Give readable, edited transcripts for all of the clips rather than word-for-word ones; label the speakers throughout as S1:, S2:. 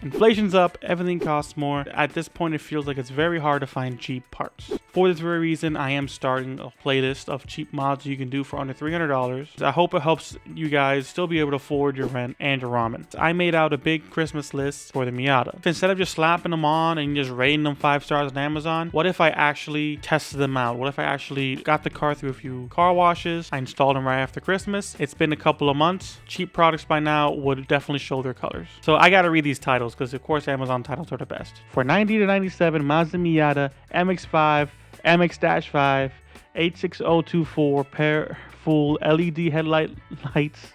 S1: Inflation's up, everything costs more. At this point, it feels like it's very hard to find cheap parts. For this very reason, I am starting a playlist of cheap mods you can do for under $300. I hope it helps you guys still be able to afford your rent and your ramen. I made out a big Christmas list for the Miata. Instead of just slapping them on and just rating them 5 stars on Amazon, what if I actually tested them out? What if I actually got the car through a few car washes? I installed them right after Christmas. It's been a couple of months. Cheap products by now would definitely show their colors. So I gotta read these titles because of course Amazon titles are the best. For 90 to 97 Mazda Miata MX-5, MX-5, 86024 pair full LED lights,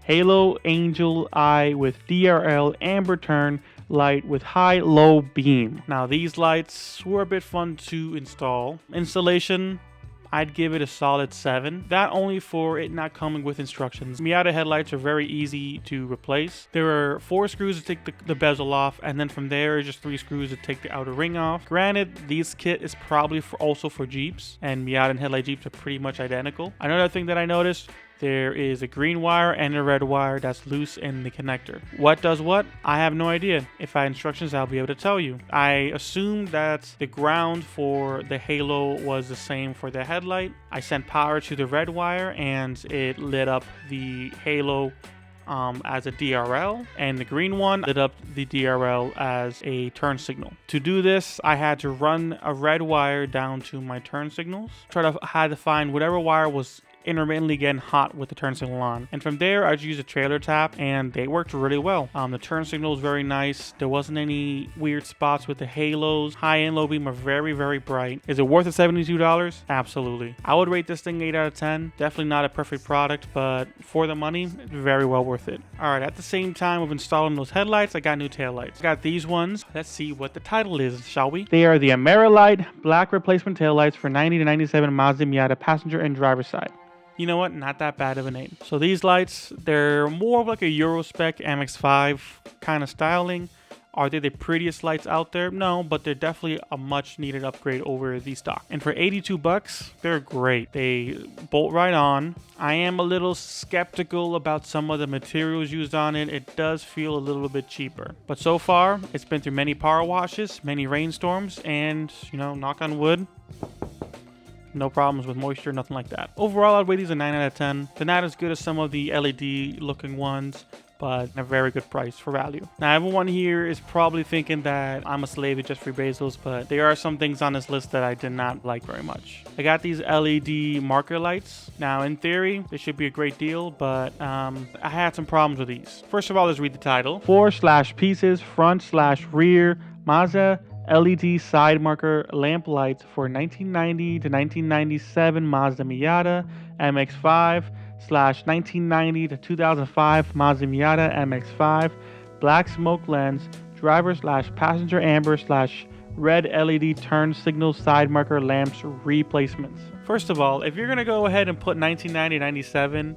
S1: Halo Angel Eye with DRL amber turn light with high-low beam. Now these lights were a bit fun to install. Installation, I'd give it a solid 7. That only for it not coming with instructions. Miata headlights are very easy to replace. There are 4 screws to take the bezel off, and then from there just 3 screws to take the outer ring off. Granted, this kit is probably also for Jeeps, and Miata and headlight Jeeps are pretty much identical. Another thing that I noticed, there is a green wire and a red wire that's loose in the connector. What does what? I have no idea. If I had instructions, I'll be able to tell you. I assume that the ground for the Halo was the same for the headlight. I sent power to the red wire and it lit up the Halo as a DRL, and the green one lit up the DRL as a turn signal. To do this, I had to run a red wire down to my turn signals. Had to find whatever wire was intermittently getting hot with the turn signal on, and from there I just used a trailer tap and they worked really well. The turn signal was very nice. There wasn't any weird spots with the halos. High and low beam are very, very bright. Is it worth the $72? Absolutely. I would rate this thing 8 out of 10. Definitely not a perfect product, but for the money, very well worth it. Alright, at the same time of installing those headlights, I got new taillights. I got these ones. Let's see what the title is, shall we? They are the Amerilight black replacement taillights for 90 to 97 Mazda Miata passenger and driver side. You know what? Not that bad of a name. So these lights, they're more of like a Euro spec MX-5 kind of styling. Are they the prettiest lights out there? No, but they're definitely a much needed upgrade over the stock. And for 82 bucks, they're great. They bolt right on. I am a little skeptical about some of the materials used on it. It does feel a little bit cheaper. But so far, it's been through many power washes, many rainstorms, and, you know, knock on wood, no problems with moisture, nothing like that. Overall, I'd rate these a 9 out of 10. They're not as good as some of the LED looking ones, but a very good price for value. Now, everyone here is probably thinking that I'm a slave to just free bezels, but there are some things on this list that I did not like very much. I got these LED marker lights. Now, in theory, they should be a great deal, but I had some problems with these. First of all, let's read the title. 4/pieces, front/rear, Mazda LED side marker lamp lights for 1990 to 1997 Mazda Miata MX-5/1990 to 2005 Mazda Miata MX-5 black smoke lens driver/passenger amber/red LED turn signal side marker lamps replacements. First of all, if you're gonna go ahead and put 1990 to 97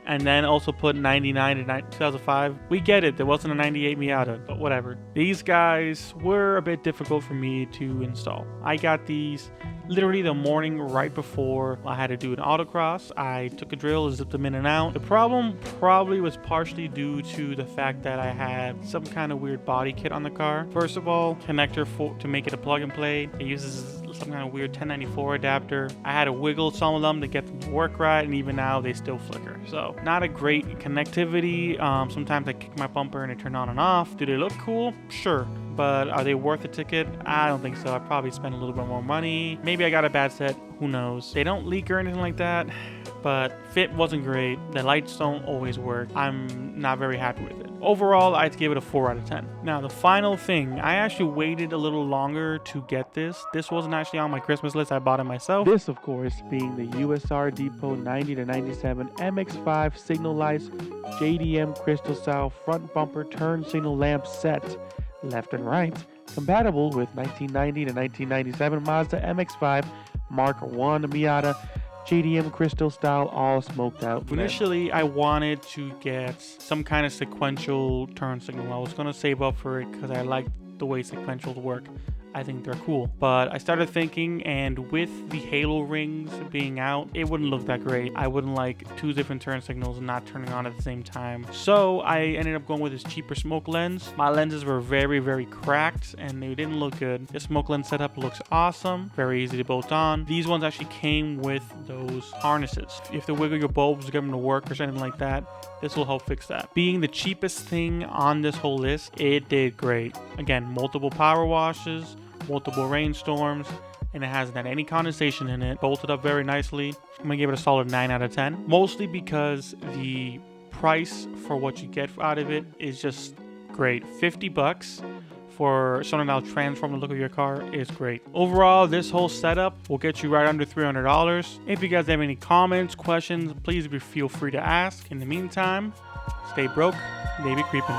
S1: and then also put 99 to 2005. We get it, there wasn't a 98 Miata, but whatever. These guys were a bit difficult for me to install. I got these literally the morning right before I had to do an autocross. I took a drill, zipped them in and out. The problem probably was partially due to the fact that I had some kind of weird body kit on the car. First of all, connector to make it a plug and play. It uses some kind of weird 1094 adapter. I had to wiggle some of them to get them to work right, and even now they still flicker. So not a great connectivity. Sometimes I kick my bumper and it turn on and off. Do they look cool? Sure. But are they worth the ticket? I don't think so. I'd probably spend a little bit more money. Maybe I got a bad set. Who knows? They don't leak or anything like that, but fit wasn't great. The lights don't always work. I'm not very happy with it. Overall, I'd give it a 4 out of 10. Now, the final thing, I actually waited a little longer to get this. This wasn't actually on my Christmas list. I bought it myself. This, of course, being the USR Depot 90 to 97 MX-5 signal lights, JDM crystal style front bumper turn signal lamp set, left and right, compatible with 1990 to 1997 Mazda MX-5 Mark 1 Miata JDM crystal style all smoked out. Initially, I wanted to get some kind of sequential turn signal. I was going to save up for it because I like the way sequentials work. I think they're cool. But I started thinking, and with the halo rings being out, it wouldn't look that great. I wouldn't like 2 different turn signals not turning on at the same time. So I ended up going with this cheaper smoke lens. My lenses were very cracked and they didn't look good. The smoke lens setup looks awesome, very easy to bolt on. These ones actually came with those harnesses. If you wiggle your bulbs to get them to work or something like that, this will help fix that. Being the cheapest thing on this whole list, it did great. Again, multiple power washes, multiple rainstorms, and it hasn't had any condensation in it. Bolted up very nicely. I'm gonna give it a solid 9 out of 10. Mostly because the price for what you get out of it is just great. $50 for something that'll transform the look of your car is great. Overall, this whole setup will get you right under $300. If you guys have any comments, questions, please feel free to ask. In the meantime, stay broke, baby creeping.